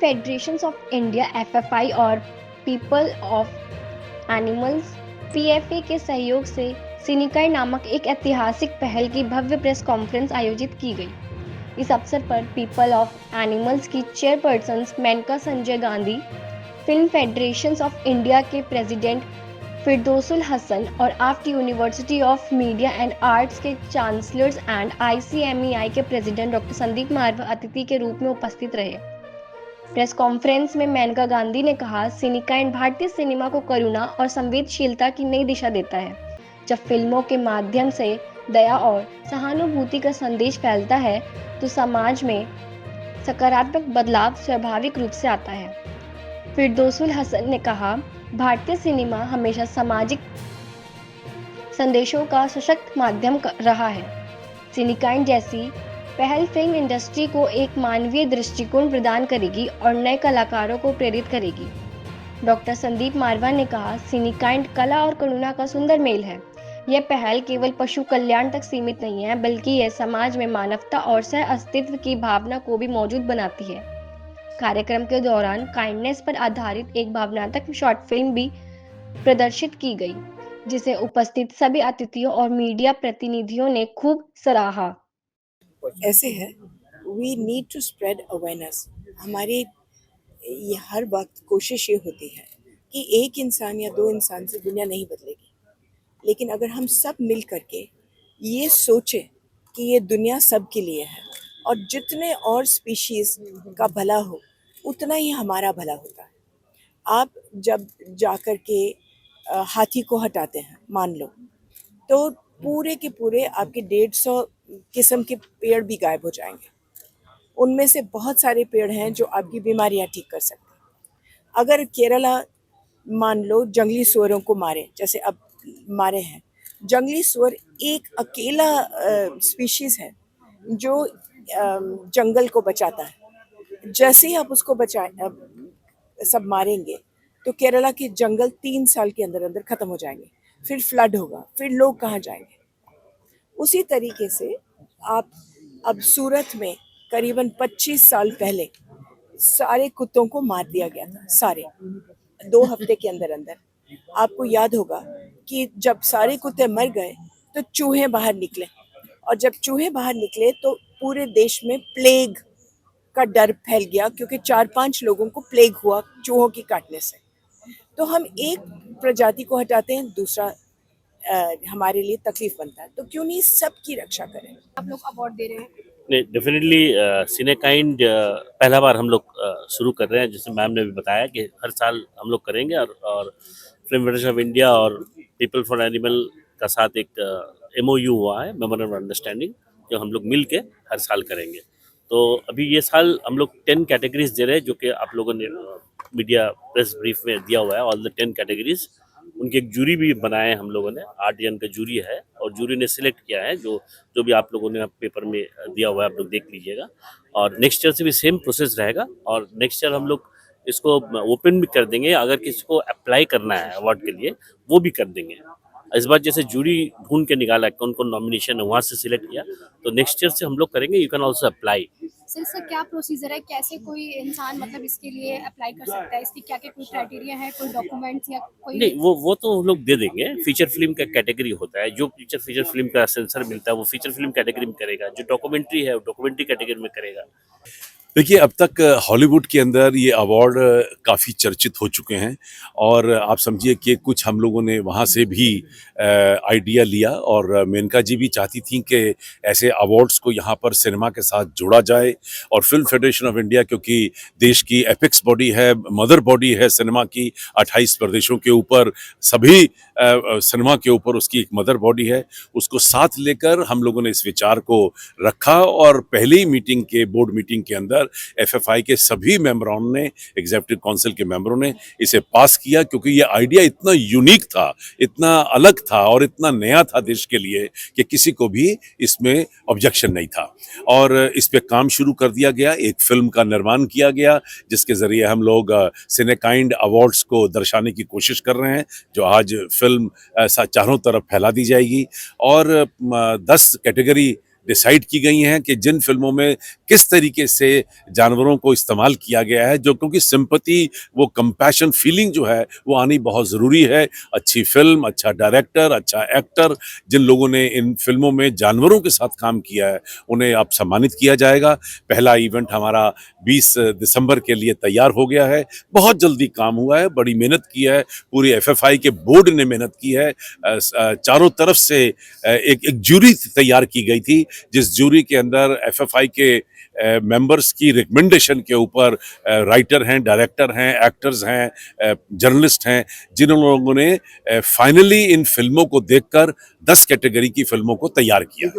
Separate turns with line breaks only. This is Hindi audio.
फेडरेशंस ऑफ इंडिया एफएफआई और पीपल ऑफ एनिमल्स पीएफए के सहयोग से सिनिकाइंड नामक एक ऐतिहासिक पहल की भव्य प्रेस कॉन्फ्रेंस आयोजित की गई। इस अवसर पर पीपल ऑफ एनिमल्स की chairperson Maneka Sanjay Gandhi, film federations of India के प्रेसिडेंट फिरदौसुल हसन और AAFT university of media and arts के चांसलर्स एंड आईसीएमईआई के प्रेसिडेंट डॉक्टर संदीप मारवा अतिथि के रूप में उपस्थित रहे। प्रेस कॉन्फ्रेंस में मेनका गांधी ने कहा, सिनिकाइंड भारतीय सिनेमा को करुणा और संवेदनशीलता की नई दिशा देता है। जब फिल्मों के माध्यम से दया और सहानुभूति का संदेश फैलता है तो समाज में सकारात्मक बदलाव स्वाभाविक रूप से आता है। फिरदौसुल हसन ने कहा, भारतीय सिनेमा हमेशा सामाजिक संदेशों का सशक्त माध्यम रहा है। सिनिकाइंड जैसी पहल फिल्म इंडस्ट्री को एक मानवीय दृष्टिकोण प्रदान करेगी और नए कलाकारों को प्रेरित करेगी। डॉक्टर संदीप मारवा ने कहा, सिनिकाइंड कला और करुणा का सुंदर मेल है। यह पहल केवल पशु कल्याण तक सीमित नहीं है, बल्कि यह समाज में मानवता और सह अस्तित्व की भावना को भी मौजूद बनाती है। कार्यक्रम के दौरान काइंडनेस पर आधारित एक भावनात्मक शॉर्ट फिल्म भी प्रदर्शित की गई, जिसे उपस्थित सभी अतिथियों और मीडिया प्रतिनिधियों ने खूब सराहा।
ऐसे है, we need to spread awareness. हमारे ये हर वक्त कोशिश ये होती है कि एक इंसान या दो इंसान से दुनिया नहीं बदलेगी, लेकिन अगर हम सब मिल करके ये सोचें कि ये दुनिया सब के लिए है और जितने और स्पीशीज का भला हो उतना ही हमारा भला होता है। आप जब जाकर के हाथी को हटाते हैं मान लो, तो पूरे के पूरे आपके 150 किस्म के पेड़ भी गायब हो जाएंगे। उनमें से बहुत सारे पेड़ हैं जो आपकी बीमारियां ठीक कर सकते हैं। अगर केरला मान लो जंगली सुअरों को मारे, जैसे अब मारे हैं, जंगली सुअर एक अकेला स्पीशीज है जो जंगल को बचाता है। जैसे ही आप उसको बचाए सब मारेंगे तो केरला के जंगल 3 साल के अंदर अंदर खत्म हो जाएंगे। फिर फ्लड होगा, फिर लोग कहाँ जाएंगे? उसी तरीके से आप अब सूरत में करीबन 25 साल पहले सारे कुत्तों को मार दिया गया था, सारे 2 हफ्ते के अंदर अंदर। आपको याद होगा कि जब सारे कुत्ते मर गए तो चूहे बाहर निकले, और जब चूहे बाहर निकले तो पूरे देश में प्लेग का डर फैल गया, क्योंकि 4-5 लोगों को प्लेग हुआ चूहों की काटने से। तो हम एक प्रजाति को हटाते हैं, दूसरा हमारे लिए तकलीफ बनता है, तो क्यों नहीं सबकी रक्षा करें।
आप लोग अवार्ड दे रहे हैं?
नहीं, डेफिनेटली सिनेकाइंड पहला बार हम लोग शुरू कर रहे हैं, जैसे मैम ने भी बताया कि हर साल हम लोग करेंगे, और फिल्म फेडरेशन ऑफ इंडिया और पीपल फॉर एनिमल का साथ एक MOU हुआ है, मेमोरेंडम ऑफ अंडरस्टैंडिंग, जो हम लोग मिल के हर साल करेंगे। तो अभी ये साल हम लोग 10 कैटेगरीज दे रहे हैं, जो कि आप लोगों ने मीडिया प्रेस ब्रीफ में दिया हुआ है, ऑल द 10 कैटेगरीज। उनकी एक जूरी भी बनाए हैं हम लोगों ने, 8 जन का जूरी है, और जूरी ने सिलेक्ट किया है जो जो भी आप लोगों ने पेपर में दिया हुआ है, आप लोग देख लीजिएगा। और नेक्स्ट ईयर से भी सेम प्रोसेस रहेगा, और नेक्स्ट ईयर हम लोग इसको ओपन भी कर देंगे। अगर किसी को अप्लाई करना है अवार्ड के लिए, वो भी कर देंगे। इस बार जैसे जूरी ढूंढ के निकाला कौन कौन नॉमिनेशन है, वहाँ से सिलेक्ट किया, तो नेक्स्ट ईयर से हम लोग करेंगे। You can also apply.
Sir, इसका क्या प्रोसीजर है? कैसे कोई इंसान मतलब इसके लिए अप्लाई कर सकता है? इसकी क्या क्या कोई क्राइटेरिया है, कोई डॉक्यूमेंट्स या कोई?
नहीं, वो तो हम लोग दे देंगे। फीचर फिल्म का कैटेगरी होता है, जो फीचर फिल्म का सेंसर मिलता है वो फीचर फिल्म कैटेगरी में करेगा, जो डॉक्यूमेंट्री है वो डॉक्यूमेंट्री कैटेगरी में करेगा।
देखिए, अब तक हॉलीवुड के अंदर ये अवार्ड काफ़ी चर्चित हो चुके हैं, और आप समझिए कि कुछ हम लोगों ने वहाँ से भी आइडिया लिया, और मेनका जी भी चाहती थी कि ऐसे अवार्ड्स को यहाँ पर सिनेमा के साथ जोड़ा जाए। और फिल्म फेडरेशन ऑफ इंडिया, क्योंकि देश की एपेक्स बॉडी है, मदर बॉडी है सिनेमा की, 28 प्रदेशों के ऊपर सभी सिनेमा के ऊपर उसकी एक मदर बॉडी है, उसको साथ लेकर हम लोगों ने इस विचार को रखा। और पहली मीटिंग के बोर्ड मीटिंग के अंदर FFI के सभी मेंबरों ने, एग्जीक्यूटिव काउंसिल के मेंबरों ने इसे पास किया, क्योंकि ये आइडिया इतना यूनिक था, इतना अलग था और इतना नया था देश के लिए कि किसी को भी इसमें ऑब्जेक्शन नहीं था। और इस पे काम शुरू कर दिया गया, एक फिल्म का निर्माण किया गया, जिसके जरिए हम लोग सिनेकाइंड अवार्ड्स को दर्शाने की कोशिश कर रहे हैं, जो आज फिल्म चारों तरफ फैला दी जाएगी। और 10 कैटेगरी डिसाइड की गई हैं कि जिन फिल्मों में किस तरीके से जानवरों को इस्तेमाल किया गया है, जो क्योंकि सिंपैथी, वो कंपैशन फीलिंग जो है वो आनी बहुत ज़रूरी है। अच्छी फिल्म, अच्छा डायरेक्टर, अच्छा एक्टर, जिन लोगों ने इन फिल्मों में जानवरों के साथ काम किया है उन्हें अब सम्मानित किया जाएगा। पहला इवेंट हमारा 20 दिसंबर के लिए तैयार हो गया है। बहुत जल्दी काम हुआ है, बड़ी मेहनत की है, पूरी एफएफआई के बोर्ड ने मेहनत की है। चारों तरफ से एक जूरी तैयार की गई थी, जिस जूरी के अंदर एफएफआई के मेंबर्स की रिकमेंडेशन के ऊपर राइटर हैं, डायरेक्टर हैं, एक्टर्स हैं, जर्नलिस्ट हैं, जिन लोगों ने फाइनली इन फिल्मों को देखकर 10 कैटेगरी की फिल्मों को तैयार किया।